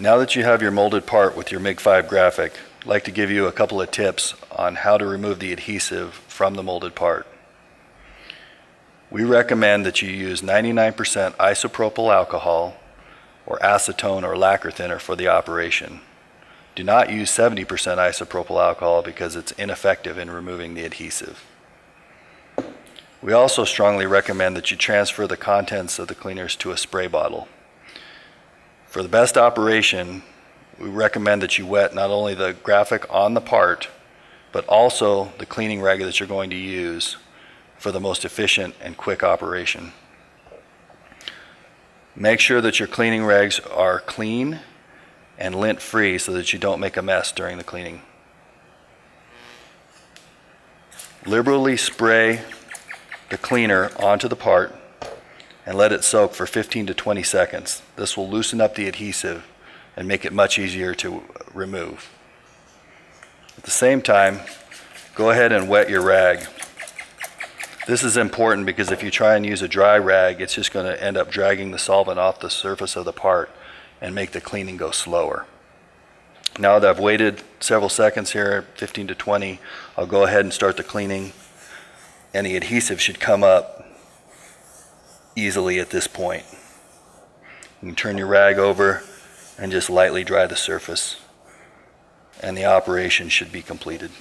Now that you have your molded part with your MIG-5 graphic, I'd like to give you a couple of tips on how to remove the adhesive from the molded part. We recommend that you use 99% isopropyl alcohol or acetone or lacquer thinner for the operation. Do not use 70% isopropyl alcohol because it's ineffective in removing the adhesive. We also strongly recommend that you transfer the contents of the cleaners to a spray bottle. For the best operation, we recommend that you wet not only the graphic on the part, but also the cleaning rag that you're going to use for the most efficient and quick operation. Make sure that your cleaning rags are clean and lint-free so that you don't make a mess during the cleaning. Liberally spray the cleaner onto the part and let it soak for 15 to 20 seconds. This will loosen up the adhesive and make it much easier to remove. At the same time, go ahead and wet your rag. This is important because if you try and use a dry rag, it's just going to end up dragging the solvent off the surface of the part and make the cleaning go slower. Now that I've waited several seconds here, 15 to 20, I'll go ahead and start the cleaning, and the adhesive should come up easily at this point. You can turn your rag over and just lightly dry the surface, and the operation should be completed.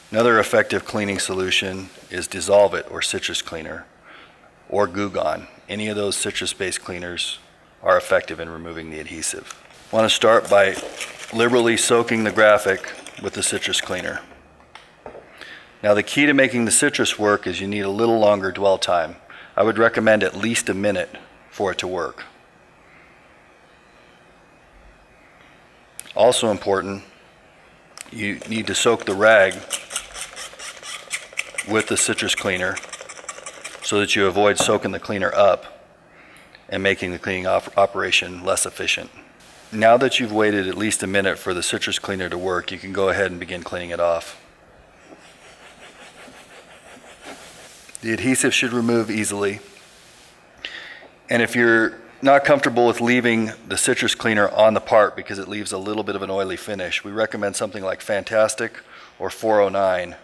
Another effective cleaning solution is Dissolve It or citrus cleaner or Goo Gone. Any of those citrus-based cleaners are effective in removing the adhesive. I want to start by liberally soaking the graphic with the citrus cleaner. Now the key to making the citrus work is you need a little longer dwell time. I would recommend at least a minute for it to work. Also important, you need to soak the rag with the citrus cleaner so that you avoid soaking the cleaner up and making the cleaning operation less efficient. Now that you've waited at least a minute for the citrus cleaner to work, you can go ahead and begin cleaning it off. The adhesive should remove easily. And if you're not comfortable with leaving the citrus cleaner on the part because it leaves a little bit of an oily finish, we recommend something like Fantastic or 409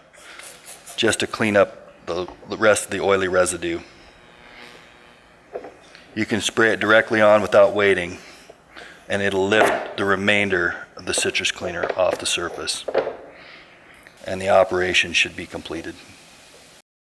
just to clean up the rest of the oily residue. You can spray it directly on without waiting, and it'll lift the remainder of the citrus cleaner off the surface, and the operation should be completed.